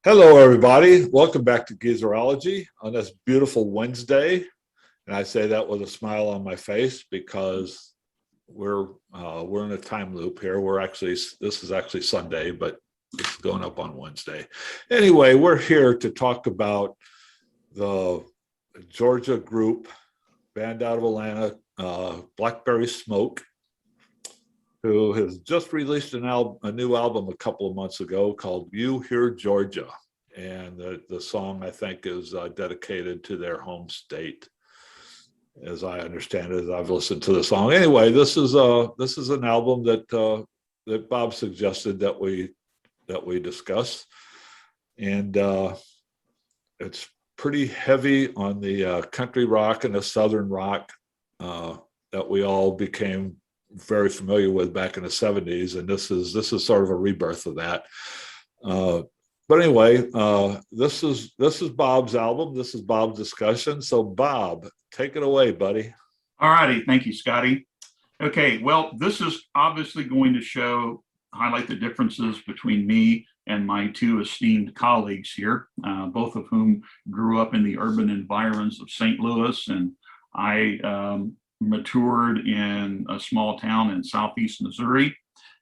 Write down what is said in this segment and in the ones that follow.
Hello, everybody. Welcome back to Geezerology on this beautiful Wednesday. And I say that with a smile on my face because we're in a time loop here. This is actually Sunday, but it's going up on Wednesday. Anyway, we're here to talk about the Georgia group, band out of Atlanta, Blackberry Smoke, who has just released a new album a couple of months ago called You Hear Georgia. And the song, I think, is dedicated to their home state, as I understand it, as I've listened to the song. Anyway, this is an album that Bob suggested that we discuss. And it's pretty heavy on the country rock and the Southern rock that we all became very familiar with back in the 70s, and this is sort of a rebirth of that. But anyway, this is Bob's album. This is Bob's discussion. So Bob, take it away, buddy. All righty, thank you, Scotty. Okay, well, this is obviously going to highlight the differences between me and my two esteemed colleagues here, both of whom grew up in the urban environs of St. Louis, and I matured in a small town in southeast Missouri.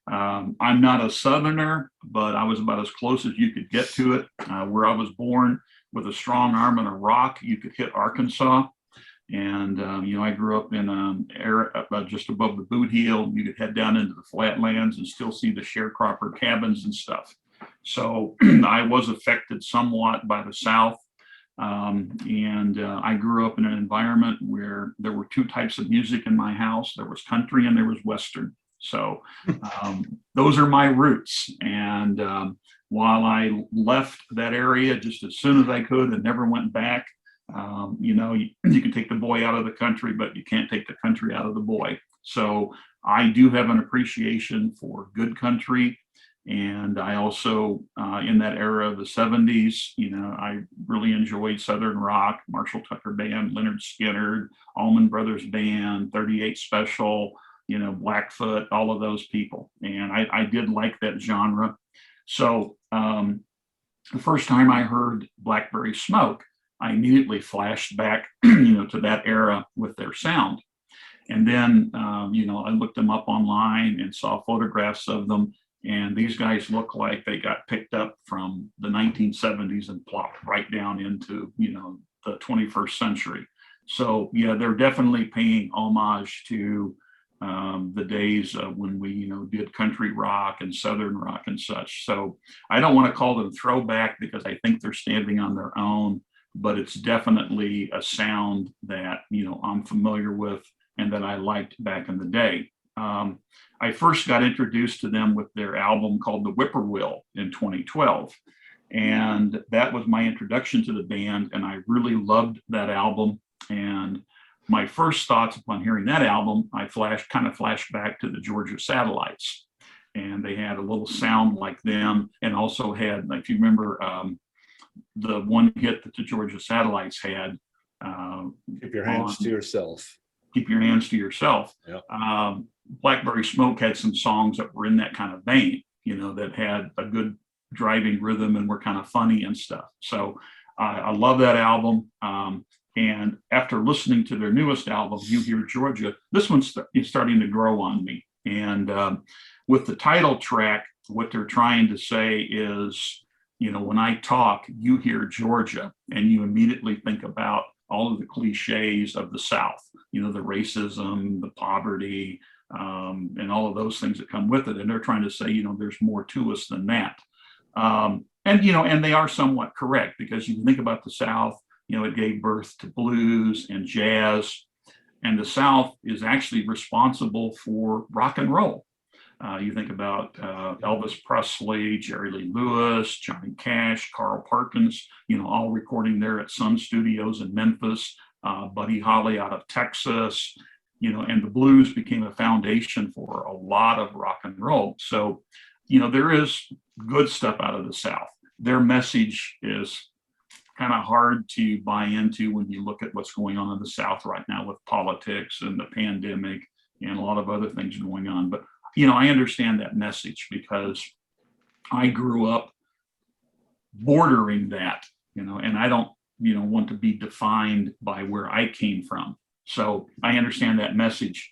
I'm not a Southerner, but I was about as close as you could get to it. Where I was born, with a strong arm and a rock, you could hit Arkansas. And I grew up in an area just above the boot heel. You could head down into the flatlands and still see the sharecropper cabins and stuff. So I was affected somewhat by the South. I grew up in an environment where there were two types of music in my house. There was country and there was Western. So those are my roots. And while I left that area just as soon as I could and never went back, you can take the boy out of the country, but you can't take the country out of the boy. So I do have an appreciation for good country. And I also, in that era of the 70s, I really enjoyed Southern rock, Marshall Tucker Band, Leonard Skinner, Allman Brothers Band, 38 Special, Blackfoot, all of those people. And I did like that genre. So the first time I heard Blackberry Smoke, I immediately flashed back, to that era with their sound. And then, I looked them up online and saw photographs of them. And these guys look like they got picked up from the 1970s and plopped right down into, the 21st century. So, yeah, they're definitely paying homage to the days when we, did country rock and Southern rock and such. So I don't want to call them throwback because I think they're standing on their own, but it's definitely a sound that, I'm familiar with and that I liked back in the day. I first got introduced to them with their album called The Whippoorwill in 2012. And that was my introduction to the band. And I really loved that album. And my first thoughts upon hearing that album, I kind of flashed back to the Georgia Satellites. And they had a little sound like them, and also had, if you remember, the one hit that the Georgia Satellites had. Keep your hands to yourself. Keep your hands to yourself. Yep. Blackberry Smoke had some songs that were in that kind of vein, that had a good driving rhythm and were kind of funny and stuff. So I love that album. And after listening to their newest album, You Hear Georgia, this one's starting to grow on me. And with the title track, what they're trying to say is, when I talk, you hear Georgia, and you immediately think about all of the cliches of the South, the racism, the poverty, and all of those things that come with it. And they're trying to say, there's more to us than that. And they are somewhat correct, because you think about the South, it gave birth to blues and jazz, and the South is actually responsible for rock and roll. You think about Elvis Presley, Jerry Lee Lewis, Johnny Cash, Carl Perkins, all recording there at Sun Studios in Memphis, Buddy Holly out of Texas, and the blues became a foundation for a lot of rock and roll. So, there is good stuff out of the South. Their message is kind of hard to buy into when you look at what's going on in the South right now with politics and the pandemic and a lot of other things going on. But I understand that message because I grew up bordering that, and I don't, want to be defined by where I came from. So I understand that message.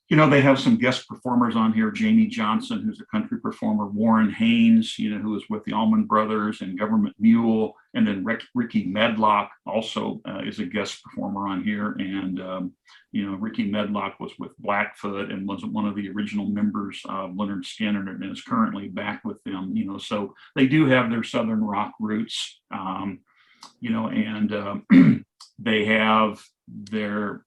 They have some guest performers on here, Jamie Johnson, who's a country performer, Warren Haynes, who was with the Allman Brothers and Government Mule, and then Ricky Medlock also is a guest performer on here. And, Ricky Medlock was with Blackfoot and was one of the original members of Leonard Skinner and is currently back with them, so they do have their Southern rock roots, and they have their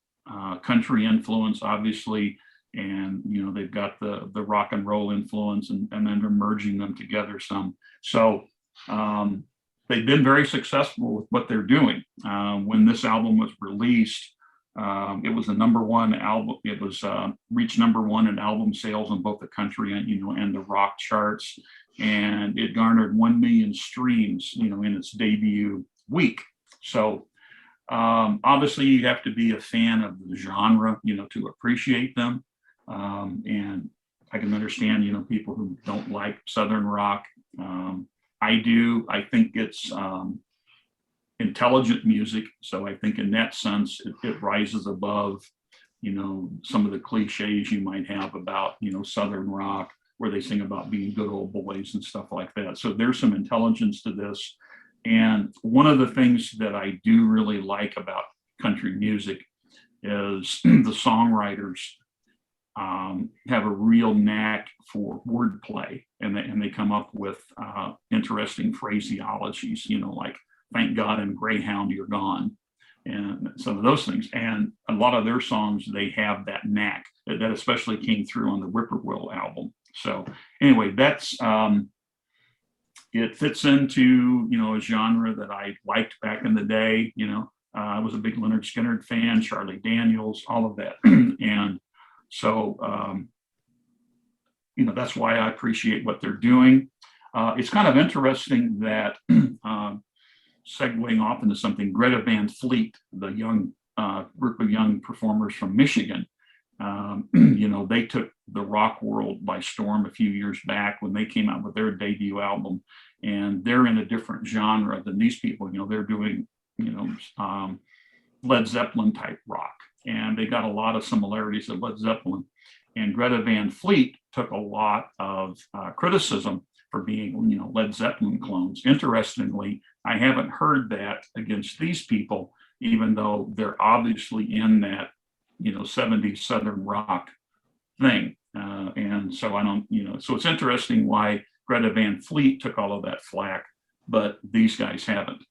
country influence, obviously, and they've got the rock and roll influence, and then they're merging them together some. So they've been very successful with what they're doing. When this album was released, it was a #1 album. It was reached #1 in album sales on both the country and the rock charts, and it garnered 1 million streams in its debut week. So obviously you have to be a fan of the genre to appreciate them, and I can understand people who don't like Southern rock. I do. I think it's intelligent music, so I think in that sense it rises above some of the cliches you might have about Southern rock, where they sing about being good old boys and stuff like that. So there's some intelligence to this. And one of the things that I do really like about country music is the songwriters have a real knack for wordplay, and they come up with interesting phraseologies, like "Thank God and Greyhound You're Gone," and some of those things. And a lot of their songs, they have that knack that especially came through on the Whippoorwill album. So anyway, that's it fits into a genre that I liked back in the day. I was a big Leonard Skinner fan, Charlie Daniels, all of that. And so that's why I appreciate what they're doing. It's kind of interesting that segueing off into something, Greta Van Fleet, the young group of young performers from Michigan, they took the rock world by storm a few years back when they came out with their debut album, and they're in a different genre than these people. They're doing Led Zeppelin type rock, and they got a lot of similarities of Led Zeppelin. And Greta Van Fleet took a lot of criticism for being Led Zeppelin clones. Interestingly, I haven't heard that against these people, even though they're obviously in that 70s Southern rock thing. And so I don't, so it's interesting why Greta Van Fleet took all of that flack, but these guys haven't.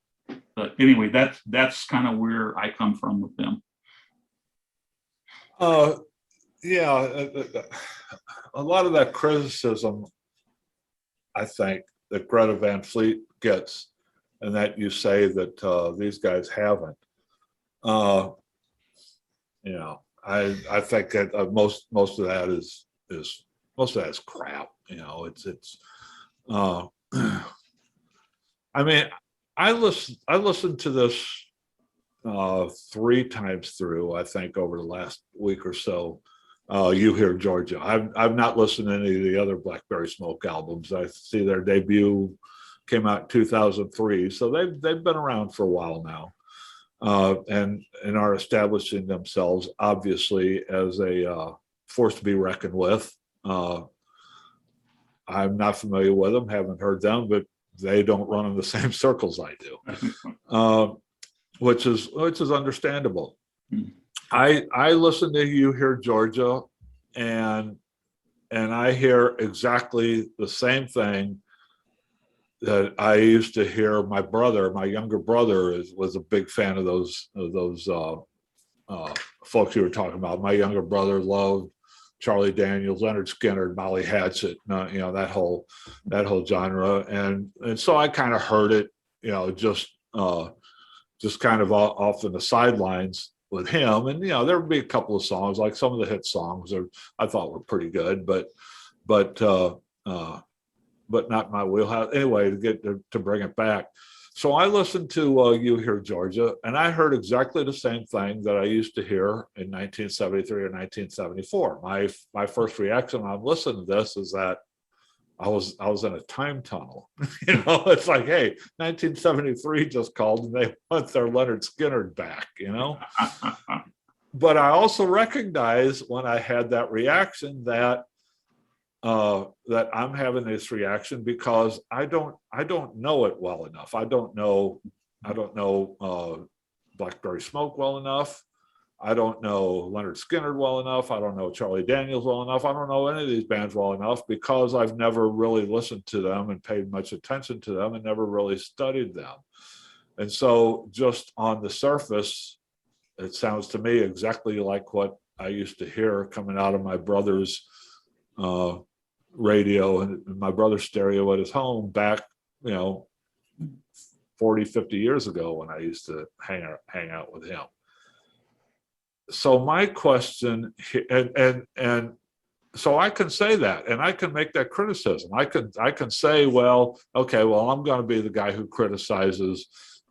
But anyway, that's kind of where I come from with them. Yeah, a lot of that criticism, I think, that Greta Van Fleet gets, and that you say that these guys haven't. I think that most of that is crap. It's. I mean, I listened to this 3 times through, I think, over the last week or so. You Hear Georgia. I've not listened to any of the other Blackberry Smoke albums. I see their debut came out in 2003, so they've been around for a while now, and are establishing themselves obviously as a force to be reckoned with. I'm not familiar with them, haven't heard them, but they don't run in the same circles I do, which is understandable. I listen to You Hear Georgia, and I hear exactly the same thing that I used to hear. My younger brother was a big fan of those folks you were talking about. My younger brother loved Charlie Daniels, Leonard Skinner, Molly Hatchet, that whole genre, and so I kind of heard it, just kind of off in the sidelines with him. And there would be a couple of songs, like some of the hit songs I thought were pretty good, but not my wheelhouse. Anyway, to bring it back, so I listened to You Hear Georgia, and I heard exactly the same thing that I used to hear in 1973 or 1974. My first reaction when I'm listening to this is that I was in a time tunnel. It's like, hey, 1973 just called and they want their Leonard Skinner back, But I also recognize when I had that reaction that that I'm having this reaction because I don't know it well enough. I don't know Blackberry Smoke well enough. I don't know Leonard Skinner well enough. I don't know Charlie Daniels well enough. I don't know any of these bands well enough because I've never really listened to them and paid much attention to them and never really studied them. And so just on the surface, it sounds to me exactly like what I used to hear coming out of my brother's radio and my brother's stereo at his home back, 40, 50 years ago when I used to hang out with him. So my question, and so I can say that, and I can make that criticism. I can say, well, okay, well, I'm going to be the guy who criticizes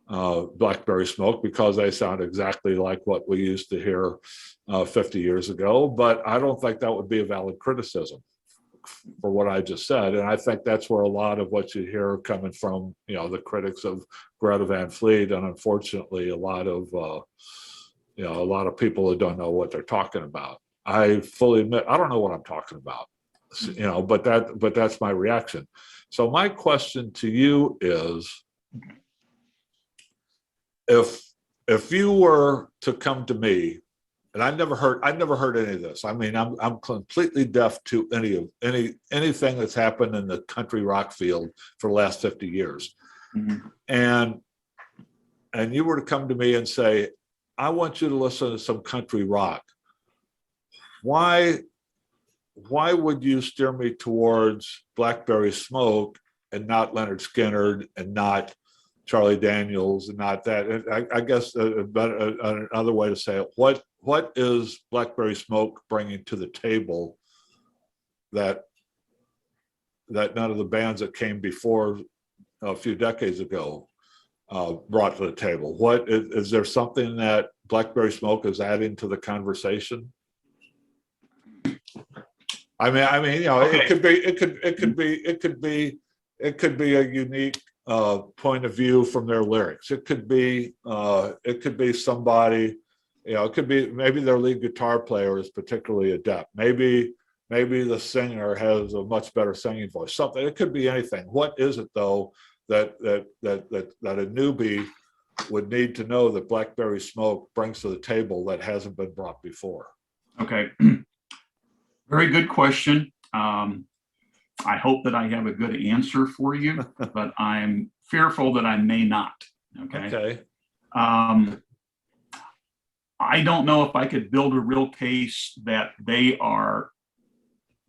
Blackberry Smoke because they sound exactly like what we used to hear 50 years ago. But I don't think that would be a valid criticism for what I just said. And I think that's where a lot of what you hear coming from, the critics of Greta Van Fleet, and unfortunately a lot of people who don't know what they're talking about. I fully admit I don't know what I'm talking about, but that's my reaction. So my question to you is, if you were to come to me, and I've never heard any of this. I mean, I'm completely deaf to anything that's happened in the country rock field for the last 50 years. Mm-hmm. And you were to come to me and say, I want you to listen to some country rock. Why would you steer me towards Blackberry Smoke and not Leonard Skinner and not Charlie Daniels and not that? I guess another way to say it, what is Blackberry Smoke bringing to the table that none of the bands that came before a few decades ago brought to the table? What is there something that Blackberry Smoke is adding to the conversation? I mean, okay. It could be a unique point of view from their lyrics. It could be somebody, it could be maybe their lead guitar player is particularly adept. Maybe the singer has a much better singing voice. Something. It could be anything. What is it though that a newbie would need to know that Blackberry Smoke brings to the table that hasn't been brought before? Okay. Very good question. I hope that I have a good answer for you, but I'm fearful that I may not. Okay. I don't know if I could build a real case that they are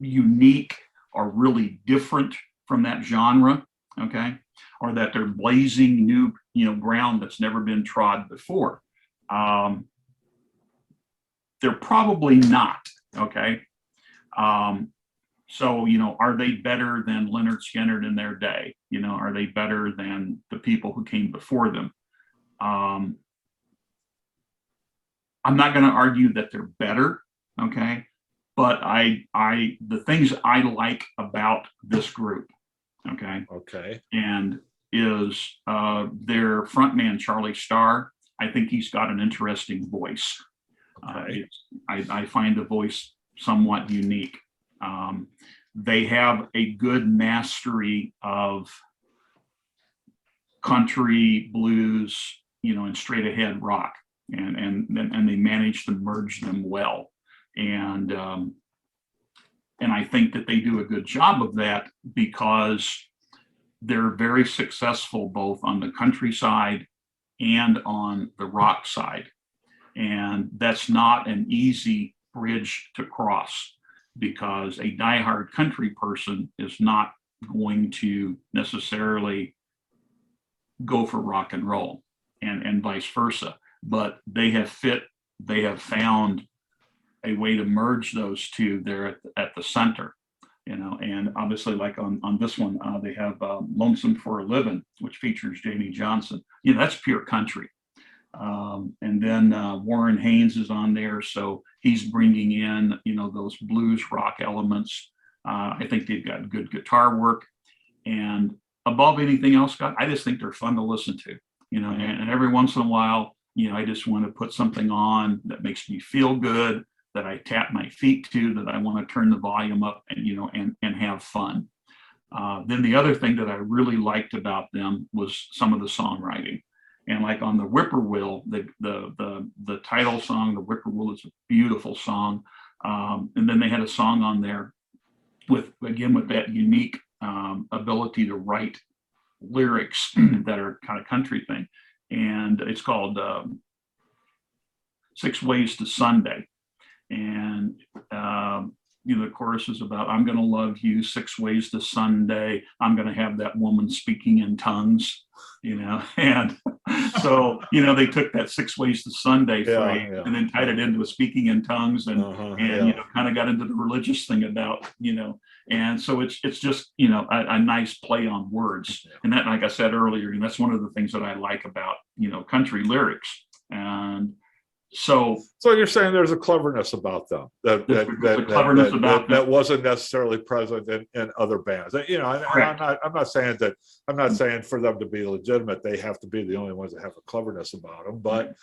unique or really different from that genre, okay, or that they're blazing new, ground that's never been trod before. They're probably not, okay. So, are they better than Leonard Skinner in their day? Are they better than the people who came before them? I'm not going to argue that they're better, okay? But the things I like about this group, okay, and is their frontman Charlie Starr. I think he's got an interesting voice. Okay. I find the voice somewhat unique. They have a good mastery of country, blues, and straight ahead rock, and they manage to merge them well. And I think that they do a good job of that because they're very successful both on the country side and on the rock side. And that's not an easy bridge to cross, because a diehard country person is not going to necessarily go for rock and roll, and vice versa. But they have found a way to merge those two there at the center, and obviously like on this one, they have Lonesome for a Living, which features Jamie Johnson. That's pure country. And then Warren Haynes is on there, so he's bringing in those blues rock elements I think they've got good guitar work, and above anything else, Scott, I just think they're fun to listen to. And every once in a while, I just want to put something on that makes me feel good, that I tap my feet to, that I want to turn the volume up and have fun. Then the other thing that I really liked about them was some of the songwriting. And like on the Whippoorwill, the title song, the Whippoorwill, is a beautiful song. And then they had a song on there with that unique ability to write lyrics that are kind of country thing. And it's called 6 Ways to Sunday. And the chorus is about, I'm going to love you 6 ways to Sunday. I'm going to have that woman speaking in tongues, and so, they took that 6 ways to Sunday phrase and then tied it into a speaking in tongues and kind of got into the religious thing about, and so it's just, a nice play on words. And that, like I said earlier, that's one of the things that I like about, country lyrics. And so you're saying there's a cleverness about them that wasn't necessarily present in other bands. And I'm not saying for them to be legitimate they have to be the only ones that have a cleverness about them. But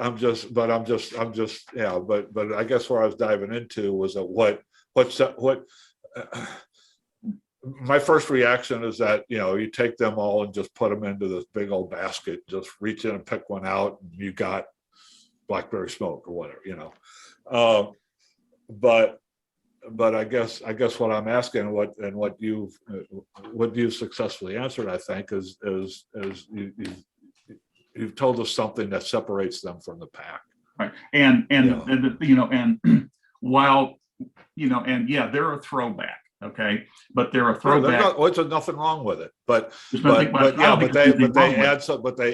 I guess where I was diving into was that what my first reaction is that you take them all and just put them into this big old basket, just reach in and pick one out, and you got Blackberry Smoke or whatever, but I guess what I'm asking, what you've successfully answered, I think, is you've told us something that separates them from the pack, right? And while they're a throwback. Okay, but they're a throwback. There's nothing wrong with it, but they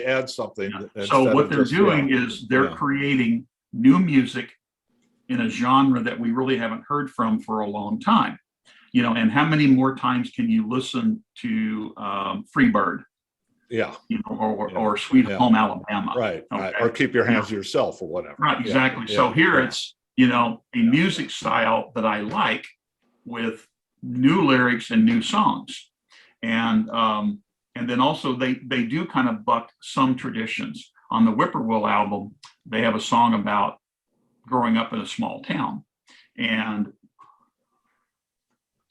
add something. Yeah. So what they're doing is they're creating new music in a genre that we really haven't heard from for a long time. And how many more times can you listen to Freebird? Or Sweet Home Alabama, right? Okay. Or Keep Your Hands to Yourself, or whatever. Right, exactly. So here it's a music style that I like, with new lyrics and new songs, and then also they do kind of buck some traditions. On the Whippoorwill album, they have a song about growing up in a small town, and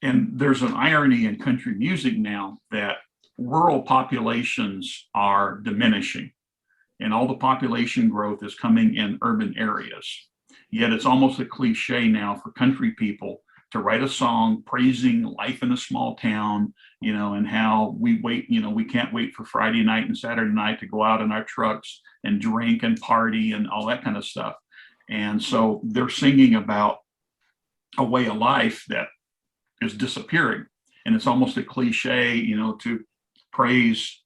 there's an irony in country music now that rural populations are diminishing, and all the population growth is coming in urban areas. Yet it's almost a cliche now for country people to write a song praising life in a small town, and how we can't wait for Friday night and Saturday night to go out in our trucks and drink and party and all that kind of stuff. And so they're singing about a way of life that is disappearing. And it's almost a cliche, to praise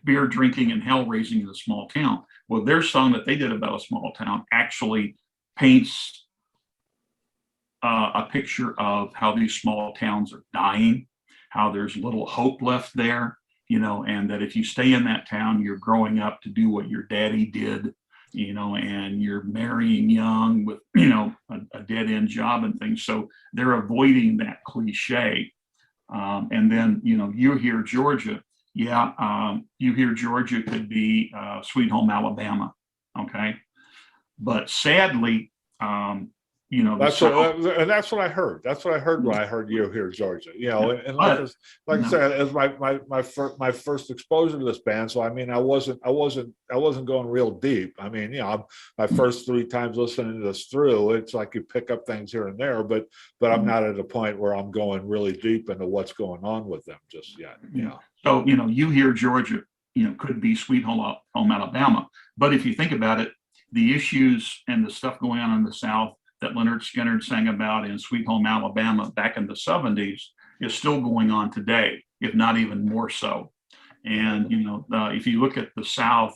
beer drinking and hell raising in a small town. Well, their song that they did about a small town actually paints a picture of how these small towns are dying, how there's little hope left there, and that if you stay in that town, you're growing up to do what your daddy did, and you're marrying young with, a dead end job and things. So they're avoiding that cliche. And then, you hear Georgia. You hear Georgia could be Sweet Home Alabama. Okay. But sadly, that's what I heard. That's what I heard when I heard You Hear Georgia. And like I said, as my first exposure to this band. So I mean, I wasn't going real deep. I mean, my first 3 times listening to this through, it's like you pick up things here and there, but I'm not at a point where I'm going really deep into what's going on with them just yet. So You Hear Georgia, could be Sweet Home Alabama. But if you think about it, the issues and the stuff going on in the South that Leonard Skinner sang about in Sweet Home Alabama back in the 70s is still going on today, if not even more so. And, if you look at the South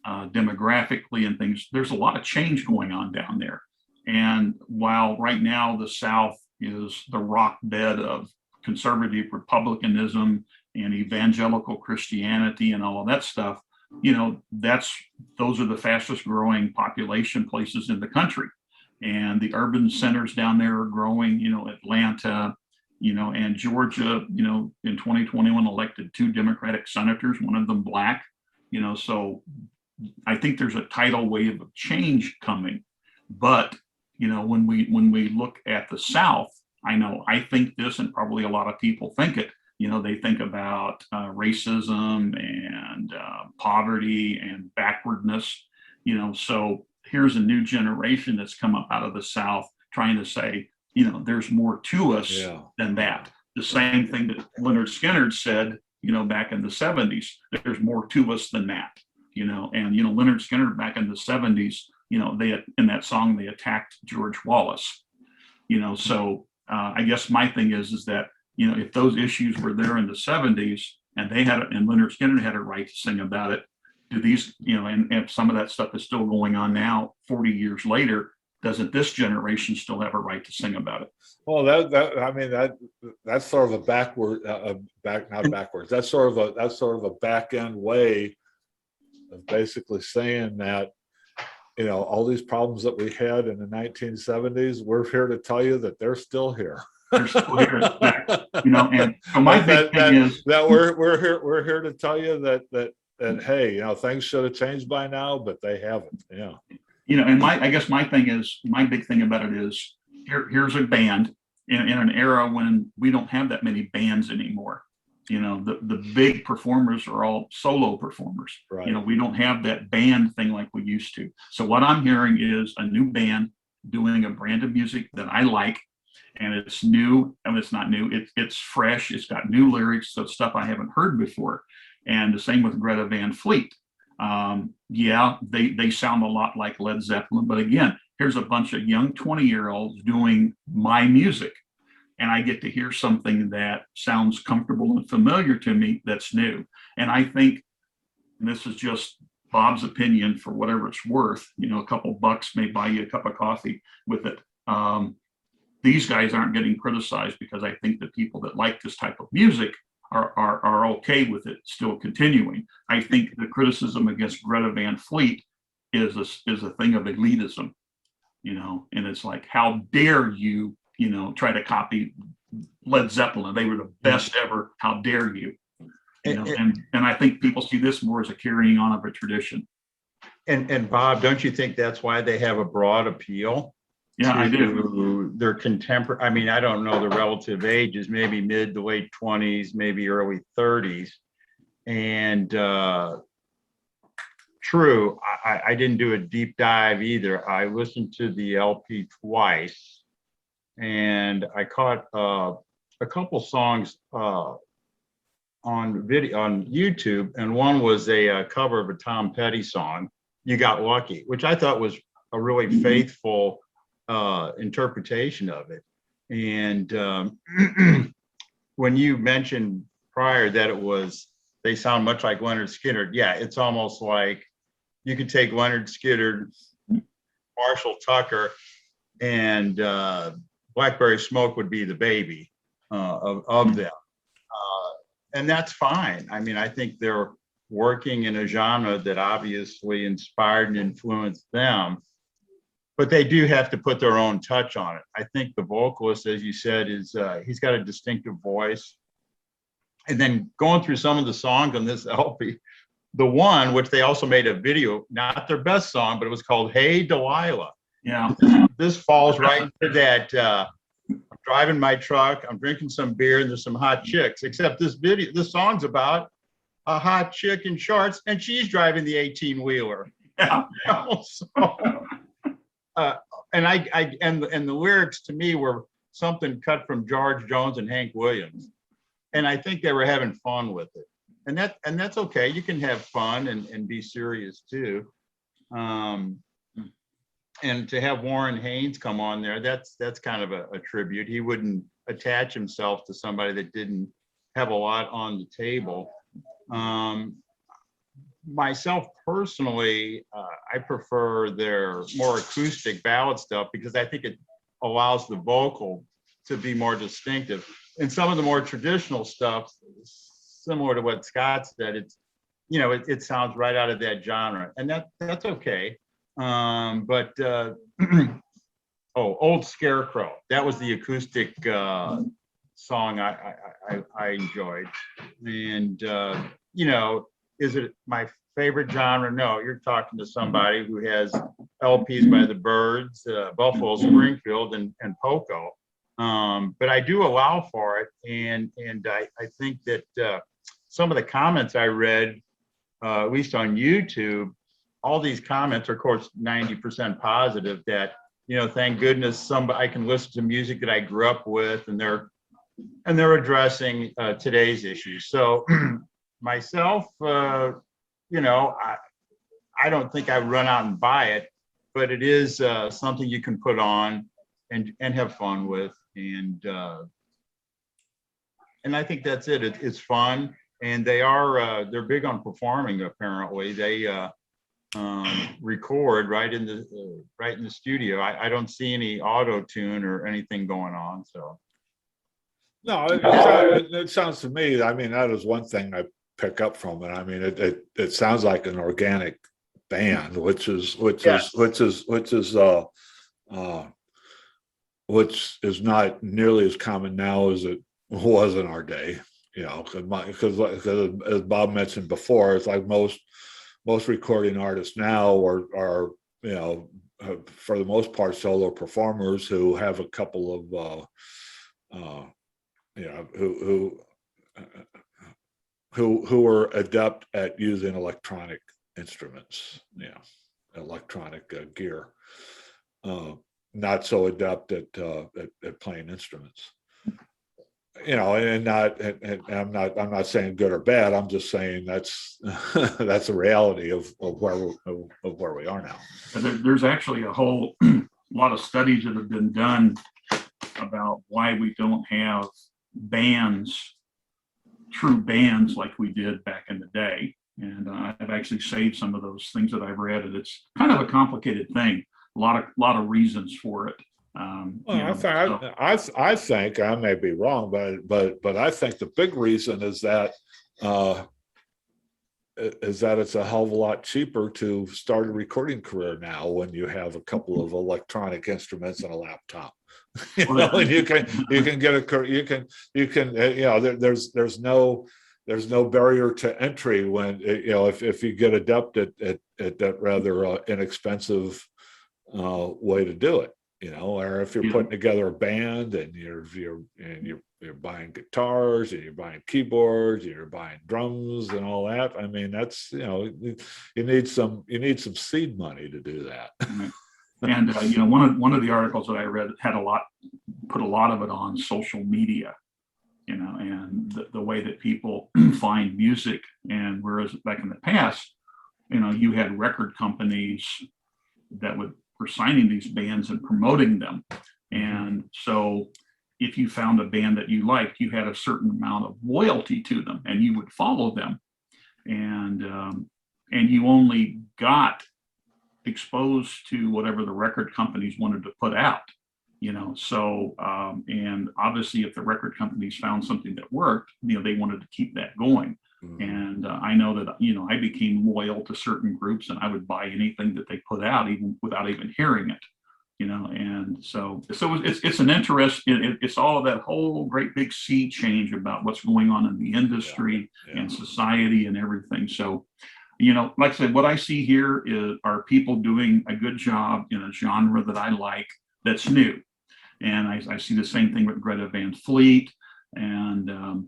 demographically and things, there's a lot of change going on down there. And while right now the South is the rock bed of conservative republicanism and evangelical Christianity and all of that stuff, those are the fastest growing population places in the country. and the urban centers down there are growing, Atlanta, and Georgia, in 2021 elected 2 Democratic senators, one of them black, so I think there's a tidal wave of change coming. But, when we look at the South, I think this, and probably a lot of people think it, they think about racism and poverty and backwardness, so here's a new generation that's come up out of the South trying to say, there's more to us than that. The same thing that Leonard Skinner said, back in the 70s, there's more to us than that, and, Leonard Skinner back in the 70s, in that song, they attacked George Wallace, so I guess my thing is that, if those issues were there in the 70s and and Leonard Skinner had a right to sing about it, do these, and if some of that stuff is still going on now, 40 years later, doesn't this generation still have a right to sing about it? Well, that's sort of a backward, not backwards. That's sort of a back end way of basically saying that, all these problems that we had in the 1970s, we're here to tell you that they're still here. They're still here, and so my big thing is that we're here to tell you that hey, things should have changed by now, but they haven't. Yeah. And I guess my big thing about it is here's a band in an era when we don't have that many bands anymore. The big performers are all solo performers. Right. We don't have that band thing like we used to. So what I'm hearing is a new band doing a brand of music that I like, and it's new. I mean, it's not new. It's fresh. It's got new lyrics, so stuff I haven't heard before. And the same with Greta Van Fleet. They sound a lot like Led Zeppelin, but again, here's a bunch of young 20-year-olds doing my music, and I get to hear something that sounds comfortable and familiar to me that's new. And I think, and this is just Bob's opinion for whatever it's worth, a couple bucks may buy you a cup of coffee with it. These guys aren't getting criticized because I think the people that like this type of music are okay with it still continuing. I think the criticism against Greta Van Fleet is a thing of elitism, and it's like, how dare you, try to copy Led Zeppelin? They were the best ever. How dare you? And I think people see this more as a carrying on of a tradition. And Bob, don't you think that's why they have a broad appeal? Yeah, I do. Their contemporary, I mean, I don't know the relative ages, maybe mid to late 20s, maybe early 30s. And true, I didn't do a deep dive either. I listened to the LP twice, and I caught a couple songs on video on YouTube, and one was a cover of a Tom Petty song, "You Got Lucky," which I thought was a really faithful interpretation of it. And when you mentioned prior that they sound much like Leonard Skinner, yeah, it's almost like you could take Leonard Skinner, Marshall Tucker, and Blackberry Smoke would be the baby of them. And that's fine. I mean, I think they're working in a genre that obviously inspired and influenced them, but they do have to put their own touch on it. I think the vocalist, as you said, he's got a distinctive voice. And then going through some of the songs on this LP, the one which they also made a video, not their best song, but it was called "Hey Delilah." Yeah. This falls right into that. I'm driving my truck, I'm drinking some beer, and there's some hot chicks. Except this song's about a hot chick in shorts, and she's driving the 18-wheeler. Yeah. And the lyrics to me were something cut from George Jones and Hank Williams, and I think they were having fun with it, and that's okay. You can have fun and be serious too. And to have Warren Haynes come on there, that's kind of a tribute. He wouldn't attach himself to somebody that didn't have a lot on the table. Myself personally, I prefer their more acoustic ballad stuff because I think it allows the vocal to be more distinctive. And some of the more traditional stuff, similar to what Scott said, it sounds right out of that genre, and that's okay. But Old Scarecrow. That was the acoustic song I enjoyed. And, you know, is it my favorite genre? No, you're talking to somebody who has LPs by the Byrds, Buffalo Springfield, and Poco. But I do allow for it. And I think that some of the comments I read, at least on YouTube, all these comments are, of course, 90% positive that, you know, thank goodness I can listen to music that I grew up with, and they're addressing today's issues. So myself, you know, I don't think I run out and buy it, but it is something you can put on and have fun with. And I think that's it. It's fun. And they're big on performing, apparently. They record right in the studio. I don't see any auto tune or anything going on. So No, it sounds to me, I mean, that is one thing I pick up from it. I mean, it sounds like an organic band, which is not nearly as common now as it was in our day. You know, because as Bob mentioned before, it's like most recording artists now are you know, for the most part, solo performers who have a couple of you know, who are adept at using electronic instruments, you know, electronic gear, not so adept at playing instruments. You know, and I'm not saying good or bad. I'm just saying that's that's a reality of where we are now. There's actually a whole lot of studies that have been done about why we don't have bands, true bands like we did back in the day. And I've actually saved some of those things that I've read, and it's kind of a complicated thing. A lot of reasons for it. Well, I think I may be wrong, but I think the big reason is that it's a hell of a lot cheaper to start a recording career now when you have a couple of electronic instruments and a laptop. You know, and you can get you know, there's no barrier to entry when, you know, if you get adept at that rather inexpensive way to do it. You know, or if you're putting together a band and you're buying guitars and you're buying keyboards and you're buying drums and all that. I mean, that's, you know, you need some seed money to do that. And you know, one of the articles that I read had put a lot of it on social media, you know, and the way that people find music. And whereas back in the past, you know, you had record companies that were signing these bands and promoting them. And so if you found a band that you liked, you had a certain amount of loyalty to them and you would follow them. And you only got exposed to whatever the record companies wanted to put out, you know. So and obviously if the record companies found something that worked, you know, they wanted to keep that going. And I know that, you know, I became loyal to certain groups and I would buy anything that they put out even without even hearing it, you know. And so it's an interest. It's all that whole great big sea change about what's going on in the industry and society and everything. So, you know, like I said, what I see here are people doing a good job in a genre that I like, that's new. And I see the same thing with Greta Van Fleet. And,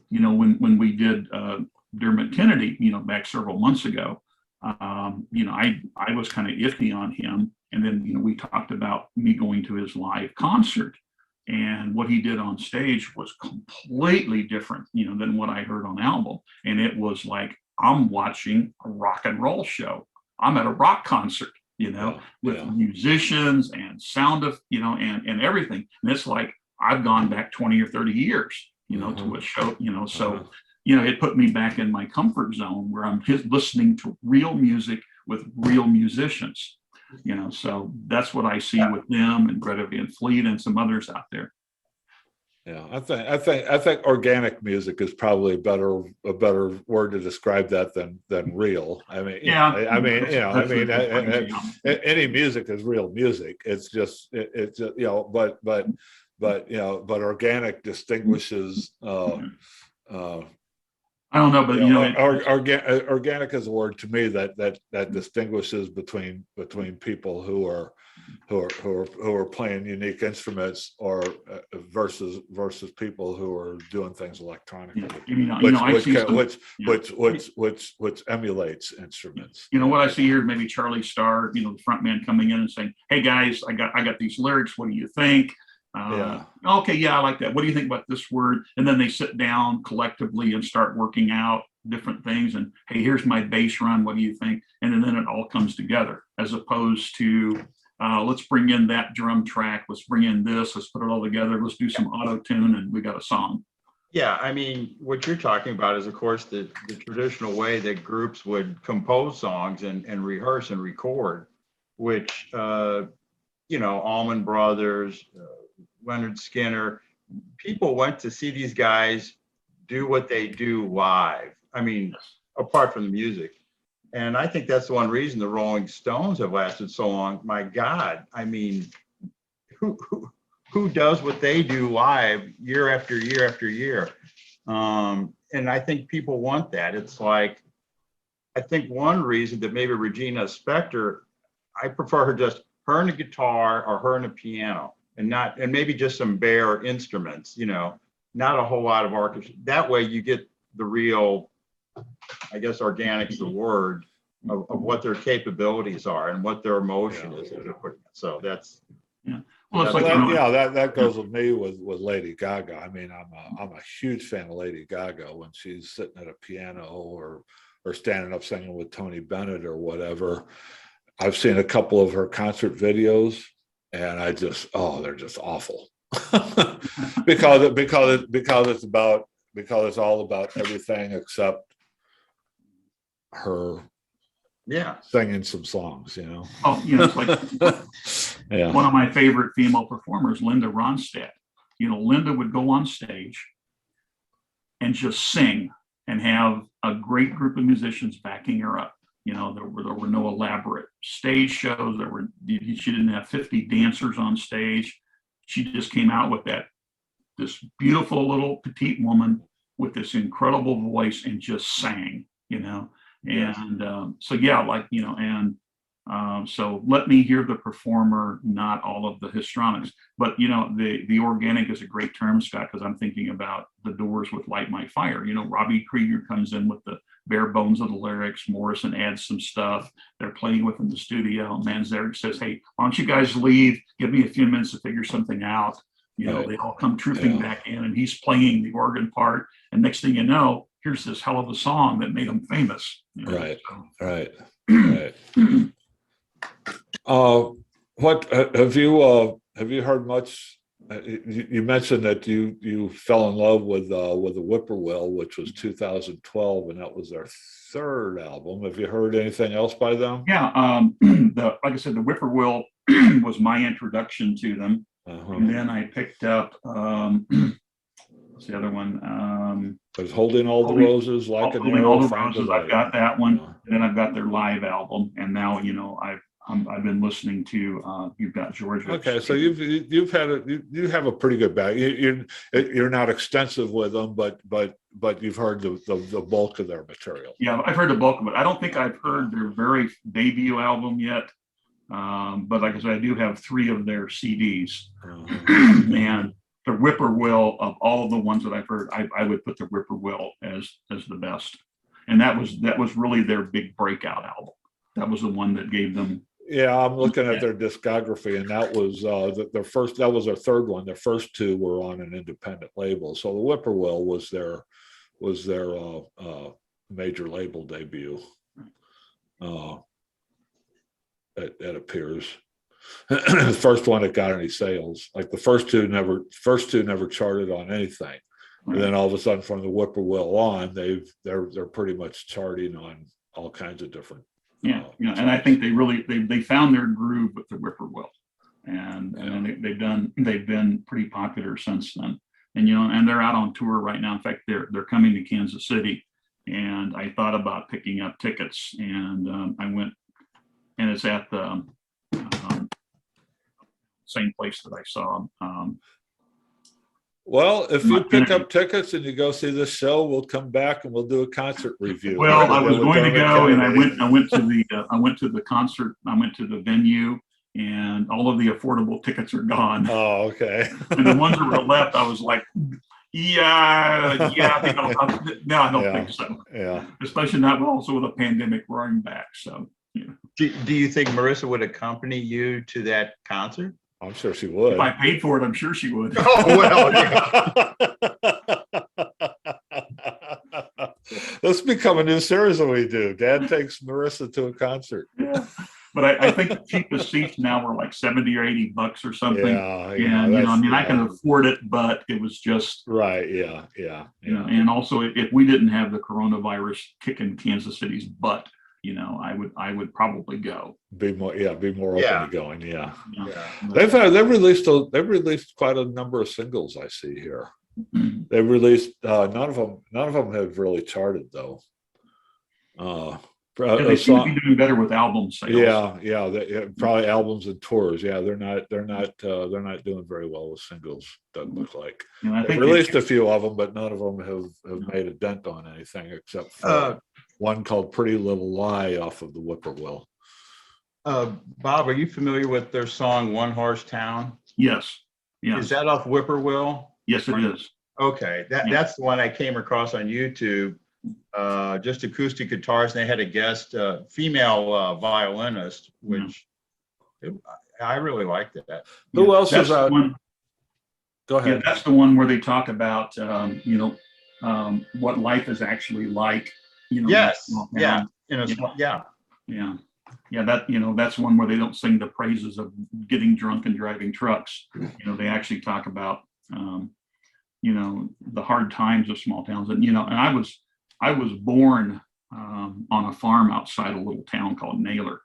you know, when we did Dermot Kennedy, you know, back several months ago, you know, I was kind of iffy on him. And then, you know, we talked about me going to his live concert, and what he did on stage was completely different, you know, than what I heard on album. And it was like, I'm watching a rock and roll show. I'm at a rock concert, you know, with musicians and sound of, you know, and everything. And it's like, I've gone back 20 or 30 years, you know, to a show, you know, so, you know, it put me back in my comfort zone where I'm just listening to real music with real musicians, you know. So that's what I see with them and Greta Van Fleet and some others out there. Yeah, I think organic music is probably a better word to describe that than real. I mean, any music is real music. It's just but organic distinguishes. I don't know, but Organic is a word to me that distinguishes between people who are playing unique instruments or versus people who are doing things electronically, which emulates instruments. What I see here, maybe Charlie Starr, the front man coming in and saying, "Hey guys, I got these lyrics. What do you think?" Okay, yeah, I like that. What do you think about this word? And then they sit down collectively and start working out different things. And hey, here's my bass run. What do you think? And then it all comes together, as opposed to let's bring in that drum track. Let's bring in this. Let's put it all together. Let's do some auto tune, and we got a song. Yeah, I mean, what you're talking about is, of course, the traditional way that groups would compose songs and rehearse and record, which Allman Brothers. Leonard Skinner, people went to see these guys do what they do live. I mean, apart from the music. And I think that's the one reason the Rolling Stones have lasted so long. My God, I mean, who does what they do live year after year after year? And I think people want that. It's like, I think one reason that maybe Regina Spektor, I prefer her and a guitar or her and a piano. And maybe just some bare instruments, not a whole lot of orchestra. That way you get the real, I guess organic is the word, of what their capabilities are and what their emotion is. So that's, well, it's that goes with me with Lady Gaga. I mean, I'm a huge fan of Lady Gaga when she's sitting at a piano or standing up singing with Tony Bennett or whatever. I've seen a couple of her concert videos. And they're just awful because it's all about everything except her singing some songs, it's like one of my favorite female performers, Linda Ronstadt. Linda would go on stage and just sing and have a great group of musicians backing her up. There were no elaborate stage shows. She didn't have 50 dancers on stage. She just came out with this beautiful little petite woman with this incredible voice and just sang, so let me hear the performer, not all of the histrionics. But the organic is a great term, Scott, because I'm thinking about the Doors with "Light My Fire." Robbie Krieger comes in with the bare bones of the lyrics. Morrison adds some stuff. They're playing with in the studio. Manzarek says, "Hey, why don't you guys leave? Give me a few minutes to figure something out." They all come trooping back in, and he's playing the organ part. And next thing you know, here's this hell of a song that made him famous. Right. What have you heard much? You mentioned that you fell in love with the Whippoorwill, which was 2012, and that was their third album. Have you heard anything else by them? Yeah, like I said, the Whippoorwill was my introduction to them, and then I picked up what's the other one? There's Holding All the Roses, Like an Arrow. All the Roses. I've got that one, and then I've got their live album, and now I've been listening to You've Got Georgia. Okay, so you have a pretty good bag. You're not extensive with them, but you've heard the bulk of their material. Yeah, I've heard the bulk of it. I don't think I've heard their very debut album yet, but like I said, I do have 3 of their CDs, and the Whippoorwill, of all of the ones that I've heard, I would put the Whippoorwill as the best, and that was really their big breakout album. That was the one that gave them. Yeah, I'm looking at their discography, and that was their first. That was their third one. Their first 2 were on an independent label. So the Whippoorwill was their major label debut. It appears. The first one that got any sales. Like the first two never charted on anything. And then all of a sudden, from the Whippoorwill on, they're pretty much charting on all kinds of different. And I think they found their groove with the Whippoorwill, and they've been pretty popular since then. and and they're out on tour right now. In fact, they're coming to Kansas City, and I thought about picking up tickets, and I went, and it's at the same place that I saw. Well, if you pick Infinity. up tickets and you go see this show, we'll come back and we'll do a concert review. Well, I was With going to Dermot go, and Kennedy. I went to the concert. I went to the venue, and all of the affordable tickets are gone. Oh, okay. And the ones that were left, I was like, yeah, I think no, I don't Yeah. think so. Yeah. Especially not also with a pandemic roaring back. So, Do you think Marissa would accompany you to that concert? I'm sure she would. if I paid for it, I'm sure she would. Oh, well, yeah. Let's become a new series that we do. Dad takes Marissa to a concert. Yeah. But I think the cheapest seats now were like $70 or $80 or something. Yeah. And I can afford it, but it was just Right. Yeah. and also if we didn't have the coronavirus kicking Kansas City's butt, I would probably go. Be more open to going. Yeah. Yeah. They've released quite a number of singles I see here. Mhm. They've released none of them have really charted though. They seem to be doing better with album sales. Probably albums and tours. Yeah, they're not doing very well with singles. Doesn't look like. I They've think released a few of them, but none of them have made a dent on anything except for one called "Pretty Little Lie" off of the Whippoorwill. Bob, are you familiar with their song "One Horse Town"? Yes. Is that off Whippoorwill? Yes, it is. Okay, that's the one I came across on YouTube. Just acoustic guitars, and they had a guest female violinist, which I really liked that. Who else is That's the out? one. Go ahead. Yeah, that's the one where they talk about what life is actually like. Yes. Yeah. That's one where they don't sing the praises of getting drunk and driving trucks. They actually talk about the hard times of small towns, and I was born on a farm outside a little town called Naylor,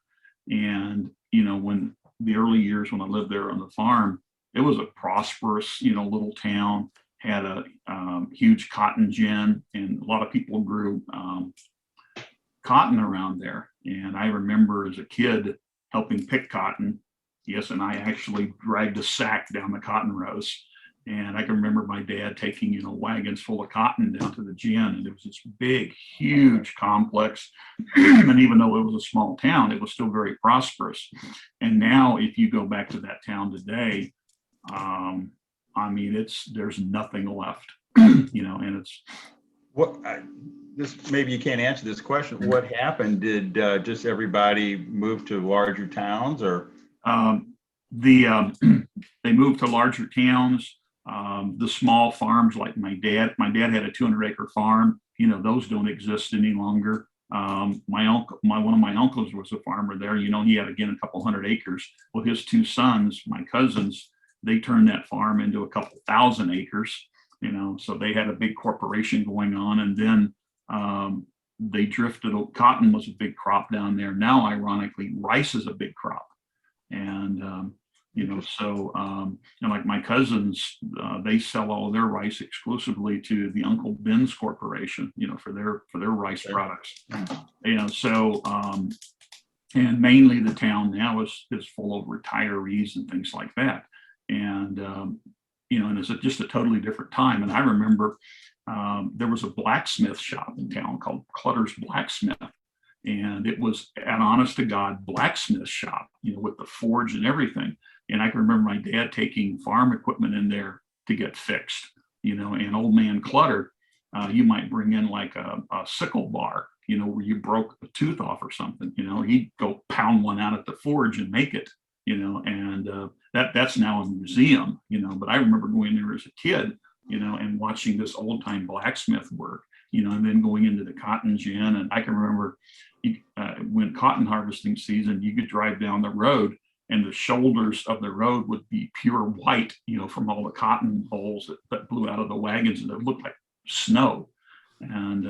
and when the early years when I lived there on the farm, it was a prosperous little town, had a huge cotton gin, and a lot of people grew cotton around there. And I remember as a kid helping pick cotton. Yes, and I actually dragged a sack down the cotton rows. And I can remember my dad taking, wagons full of cotton down to the gin, and it was this big, huge complex. And even though it was a small town, it was still very prosperous. And now, if you go back to that town today, there's nothing left, and it's What this maybe you can't answer this question. What happened? Did just everybody move to larger towns, or they moved to larger towns? The small farms, like my dad had a 200-acre farm. Those don't exist any longer. One of my uncles was a farmer there. He had again a couple hundred acres. Well, his two sons, my cousins, they turned that farm into a couple thousand acres. So they had a big corporation going on, and then they drifted. Cotton was a big crop down there. Now, ironically, rice is a big crop, and like my cousins, they sell all their rice exclusively to the Uncle Ben's Corporation, for their rice products. And mainly the town now is full of retirees and things like that. And and it's just a totally different time. And I remember there was a blacksmith shop in town called Clutter's Blacksmith. And it was an honest to God blacksmith shop, with the forge and everything. And I can remember my dad taking farm equipment in there to get fixed, and old man Clutter, you might bring in like a sickle bar, where you broke a tooth off or something, he'd go pound one out at the forge and make it, and that's now a museum, but I remember going there as a kid, and watching this old time blacksmith work, and then going into the cotton gin. And I can remember when cotton harvesting season, you could drive down the road and the shoulders of the road would be pure white, from all the cotton bolls that blew out of the wagons, and it looked like snow. And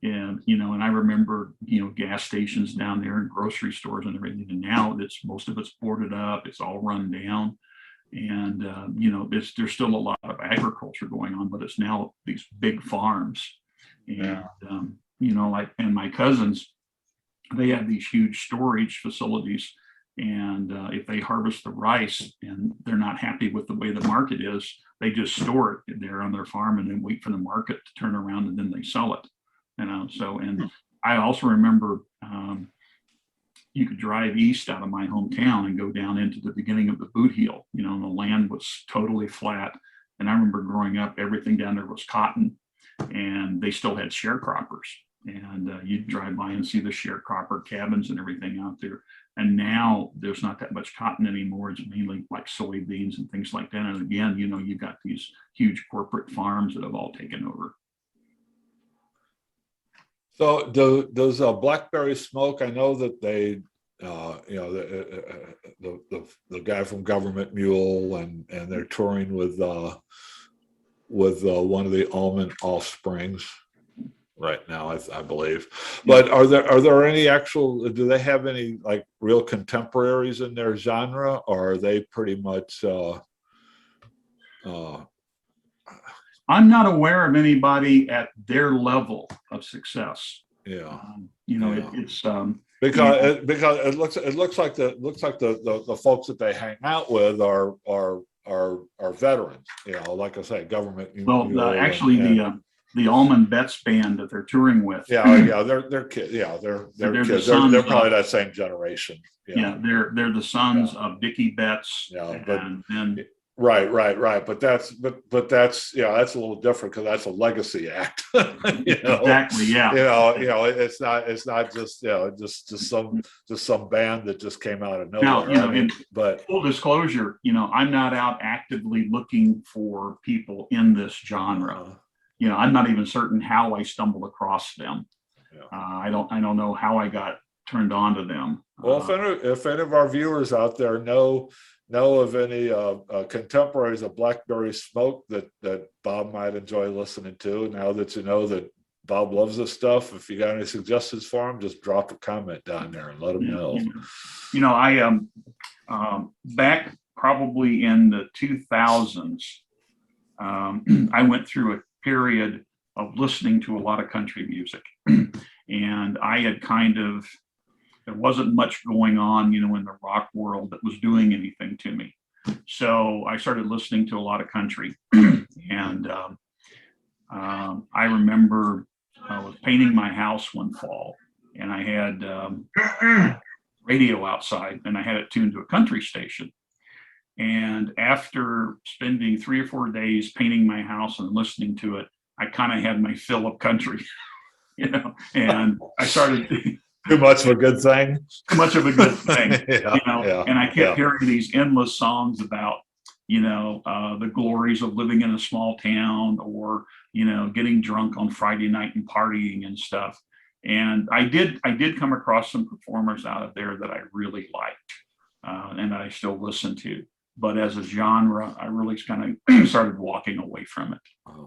I remember, gas stations down there and grocery stores and everything. And now most of it's boarded up, it's all run down. And, there's still a lot of agriculture going on, but it's now these big farms. And, and my cousins, they have these huge storage facilities. And if they harvest the rice and they're not happy with the way the market is, they just store it there on their farm and then wait for the market to turn around and then they sell it. So, and I also remember you could drive east out of my hometown and go down into the beginning of the boot heel, and the land was totally flat. And I remember growing up, everything down there was cotton, and they still had sharecroppers. And you'd drive by and see the sharecropper cabins and everything out there. And now there's not that much cotton anymore. It's mainly like soybeans and things like that. And again, you've got these huge corporate farms that have all taken over. So does Blackberry Smoke? I know that they, the guy from Government Mule, and they're touring with one of the Almond Offsprings right now, I believe. But are there any do they have any like real contemporaries in their genre, or are they pretty much? I'm not aware of anybody at their level of success. Yeah. It's because it looks like the folks that they hang out with are veterans. Like I say, Government. The Allman Betts band that they're touring with. They're kids. They're kids. They're probably that same generation. They're the sons of Dickie Betts. Right. But that's that's a little different because that's a legacy act. Exactly. Yeah. It's not just some band that just came out of nowhere. Now, but full disclosure, I'm not out actively looking for people in this genre. I'm not even certain how I stumbled across them. I don't know how I got turned on to them. Well, if any of our viewers out there know of any contemporaries of Blackberry Smoke that Bob might enjoy listening to, now that you know that Bob loves this stuff, if you got any suggestions for him, just drop a comment down there and let him know. I back probably in the 2000s, I went through a period of listening to a lot of country music. And I had there wasn't much going on, in the rock world that was doing anything to me. So I started listening to a lot of country. And I remember I was painting my house one fall, and I had radio outside, and I had it tuned to a country station. And after spending 3 or 4 days painting my house and listening to it, I kind of had my fill of country, and I started too much of a good thing. Too much of a good thing, and I kept hearing these endless songs about, the glories of living in a small town, or, getting drunk on Friday night and partying and stuff. And I did come across some performers out of there that I really liked, and I still listen to. But as a genre, I really kind of started walking away from it.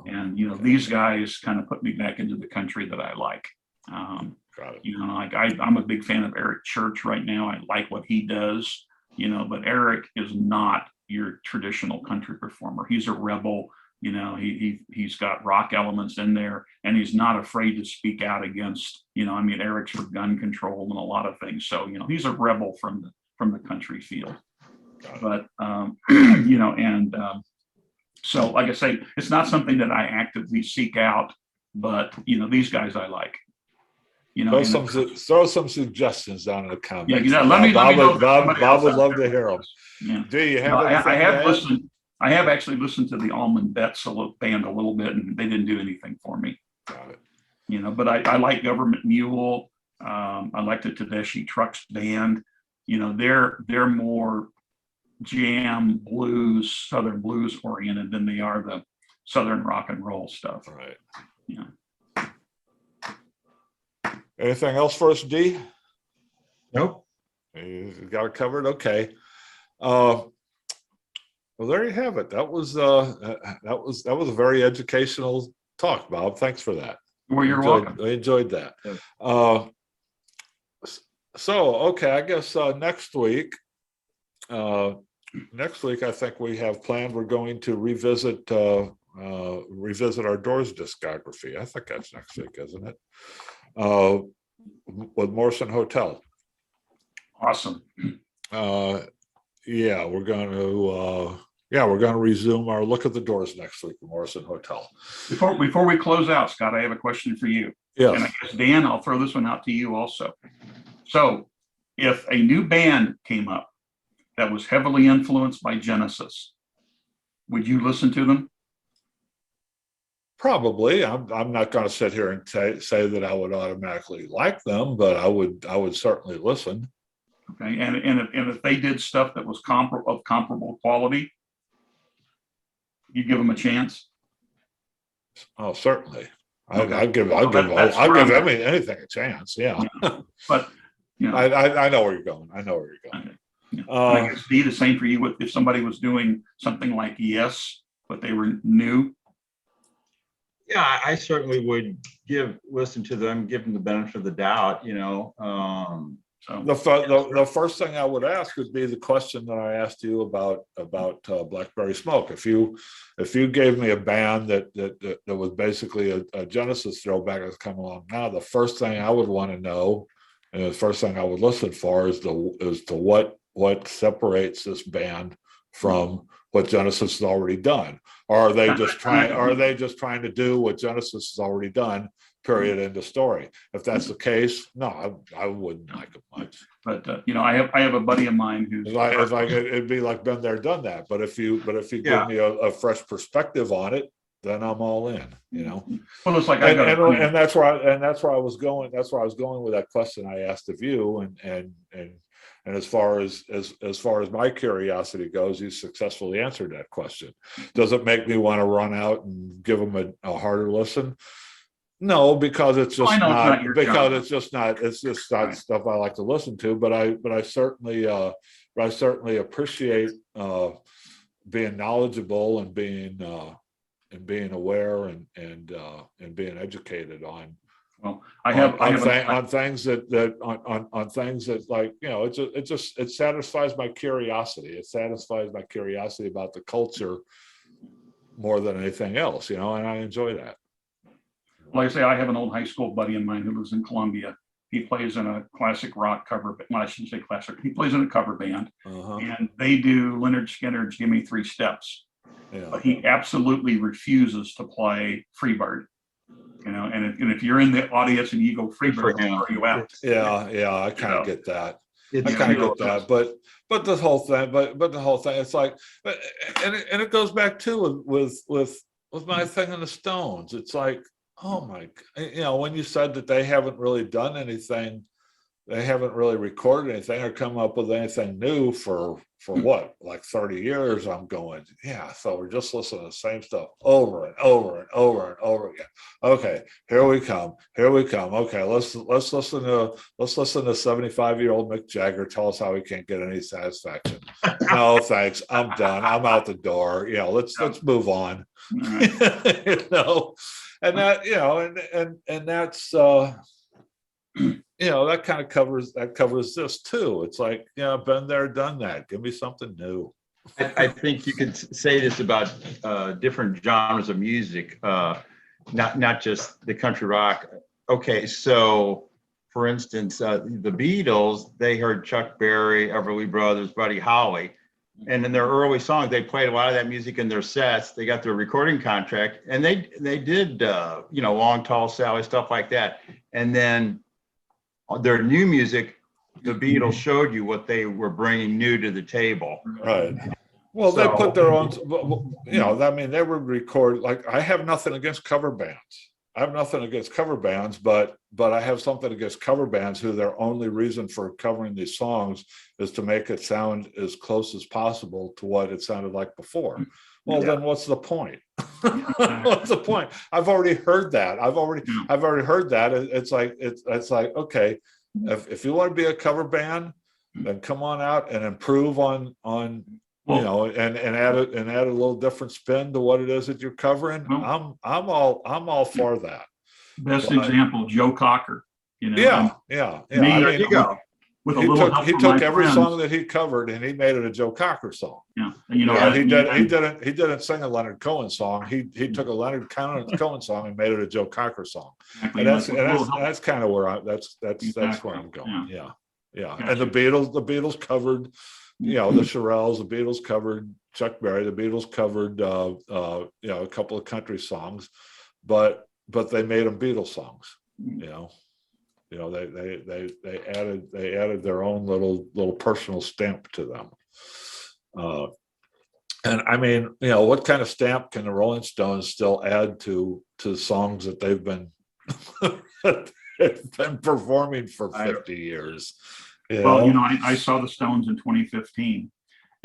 And, these guys kind of put me back into the country that I like. Got it. I'm a big fan of Eric Church right now. I like what he does, but Eric is not your traditional country performer. He's a rebel. He's got rock elements in there, and he's not afraid to speak out against, Eric's for gun control and a lot of things. So, he's a rebel from the country field. But, so like I say, it's not something that I actively seek out, but, these guys I like. Throw some suggestions down in the comments. Yeah, let me know. Bob would love to hear them. Yeah. Do you have anything I have actually listened to the Allman Betts band a little bit, and they didn't do anything for me. Got it. But I like Government Mule. I like the Tedeschi Trucks band. They're more jam blues, Southern blues oriented than they are the Southern rock and roll stuff. Right. Yeah. Anything else for us, D? Nope. You got it covered. Okay. Well, there you have it. That was a very educational talk, Bob. Thanks for that. Well, you're welcome. I enjoyed that. Yeah. So, okay, I guess next week next week, I think we have planned, we're going to revisit our Doors discography. I think that's next week, isn't it? With Morrison Hotel. Awesome. Yeah, we're going to resume our look at the Doors next week at Morrison Hotel. Before we close out, Scott, I have a question for you. Yes. And I guess, Dan, I'll throw this one out to you also. So if a new band came up that was heavily influenced by Genesis, would you listen to them? Probably. I'm not going to sit here and say that I would automatically like them, but I would certainly listen. Okay, and if they did stuff that was comparable quality, you'd give them a chance. Oh, certainly. Okay. I'd give anything a chance. Yeah. But you know, I know where you're going. I know where you're going. Okay. Yeah. I guess be the same for you if somebody was doing something like Yes, but they were new. Yeah, I certainly would listen to them, give them the benefit of the doubt, you know. So The first thing I would ask would be the question that I asked you about Blackberry Smoke. If you gave me a band that was basically a Genesis throwback that's come along now, the first thing I would want to know, and the first thing I would listen for is to what separates this band from what Genesis has already done, or are they just trying to do what Genesis has already done? Period. End of story. If that's the case, no, I wouldn't like it much. But you know, I have a buddy of mine who's it'd be like been there, done that. But if you give me a fresh perspective on it, then I'm all in. You know. Well, it's like and that's where I was going. That's where I was going with that question I asked of you, and as far as my curiosity goes, you successfully answered that question. Does it make me want to run out and give them a harder listen? No, because it's just not Right. stuff I like to listen to. But I certainly appreciate being knowledgeable and being aware and being educated on. Well, on things that like, you know, it satisfies my curiosity. It satisfies my curiosity about the culture more than anything else, you know, and I enjoy that. Like I say, I have an old high school buddy of mine who lives in Columbia. He plays in a classic rock cover, but I shouldn't say classic. He plays in a cover band, and they do Leonard Skinner's "Give Me Three Steps." Yeah. But he absolutely refuses to play Freebird. You know, and if you're in the audience and you go Freebird, they'll throw you out. Yeah, I kind of get that. It's I kind of get that, but the whole thing, it's like, and it goes back to with my thing on the Stones. It's like, oh my, you know, when you said that they haven't really done anything, they haven't really recorded anything or come up with anything new for what, like 30 years, I'm going, yeah, so we're just listening to the same stuff over and over and over and over again. Okay, here we come. Okay, let's listen to 75-year-old Mick Jagger tell us how he can't get any satisfaction. No, thanks, I'm done. I'm out the door. You know, let's move on. Right. You know, and that, you know, and that's you know, that kind of covers this too. It's like, you know, been there, done that. Give me something new. I think you could say this about different genres of music, not just the country rock. Okay, so for instance, the Beatles, they heard Chuck Berry, Everly Brothers, Buddy Holly, and in their early songs, they played a lot of that music in their sets. They got their recording contract, and they did you know, Long Tall Sally, stuff like that, and then their new music, the Beatles showed you what they were bringing new to the table. Right. Well, they put their own, you know, I mean, they would record, like, I have nothing against cover bands. I have nothing against cover bands, but I have something against cover bands who their only reason for covering these songs is to make it sound as close as possible to what it sounded like before. Well, then what's the point? What's the point? I've already heard that. I've already heard that. It's like, okay, if you want to be a cover band, then come on out and improve on you know, and add a little different spin to what it is that you're covering. I'm all for that. Best example, Joe Cocker. You know, Yeah. Me, There you go. with a little help he from took my every friends. song that he covered and he made it a Joe Cocker song. Yeah, and, you know, Yeah, as he we- didn't sing a Leonard Cohen song. He took a Leonard Cohen song and made it a Joe Cocker song. exactly, And you know, that's with a little help. that's kind of where that's Exactly. where I'm going. Yeah. Yeah. Gotcha. And the Beatles covered, you know, the Shirelles, the Beatles covered Chuck Berry, the Beatles covered you know, a couple of country songs, but they made them Beatles songs, you know. You know, they added their own little personal stamp to them. And I mean, you know, what kind of stamp can the Rolling Stones still add to songs that they've been performing for 50 years? Well, you know, I saw the Stones in 2015,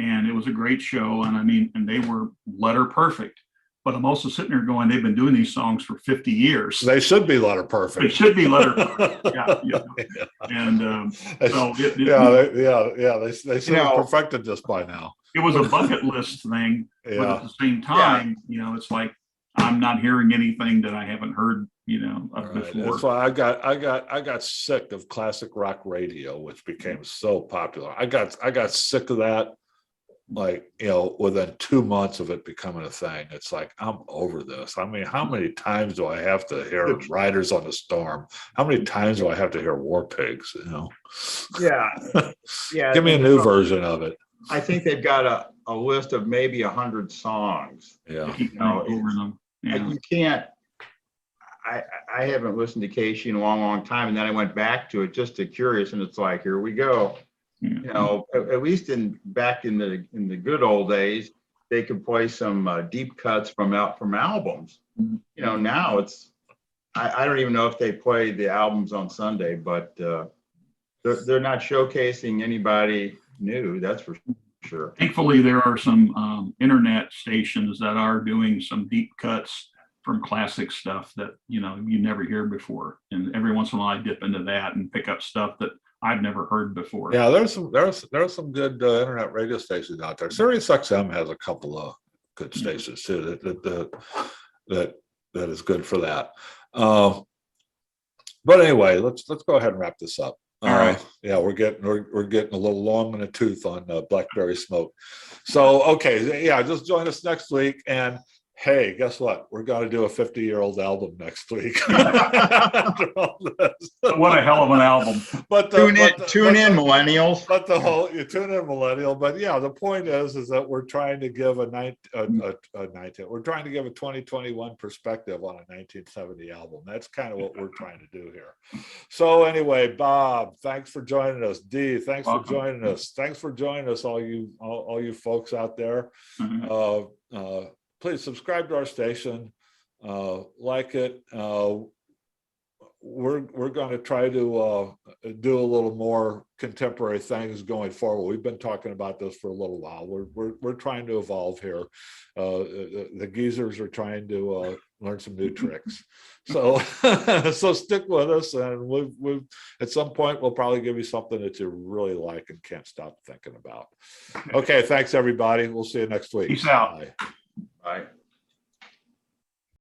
and it was a great show. And I mean, and they were letter perfect. But I'm also sitting there going, they've been doing these songs for 50 years. They should be letter perfect. They should be letter perfect. Yeah, yeah. And so they should have perfected this by now. it was a bucket list thing, but at the same time, you know, it's like I'm not hearing anything that I haven't heard, you know, before. That's why I got sick of classic rock radio, which became so popular. I got sick of that. Like, you know, within 2 months of it becoming a thing, it's like, I'm over this. I mean, how many times do I have to hear Riders on the Storm? How many times do I have to hear War Pigs? You know? Yeah. Yeah. Give me a new version of it. I think they've got a list of maybe 100 songs. Yeah. Keep over them. Yeah. You can't. I haven't listened to Casey in a long time, and then I went back to it just to curious, and it's like, here we go. You know, at least back in the good old days, they could play some deep cuts from albums. You know, now it's I don't even know if they play the albums on Sunday, but they're not showcasing anybody new. That's for sure. Thankfully, there are some internet stations that are doing some deep cuts from classic stuff that, you know, you never hear before. And every once in a while I dip into that and pick up stuff that I've never heard before. Yeah, there's some good internet radio stations out there. Sirius XM has a couple of good stations too. That is good for that. But anyway, let's go ahead and wrap this up. All right. Yeah, we're getting a little long in the tooth on Blackberry Smoke. So okay, yeah, just join us next week. And hey, guess what? We're going to do a 50-year-old album next week. What a hell of an album. But Tune in, millennials. But you tune in, millennial. But yeah, the point is that we're trying to give we're trying to give a 2021 perspective on a 1970 album. That's kind of what we're trying to do here. So anyway, Bob, thanks for joining us. Dee, thanks for joining us. Thanks for joining us, all you folks out there. Please subscribe to our station, like it. We're going to try to do a little more contemporary things going forward. We've been talking about this for a little while. We're trying to evolve here. The geezers are trying to learn some new tricks. So so stick with us, and we've at some point we'll probably give you something that you really like and can't stop thinking about. Okay, thanks everybody. We'll see you next week. Peace out. Bye. Bye.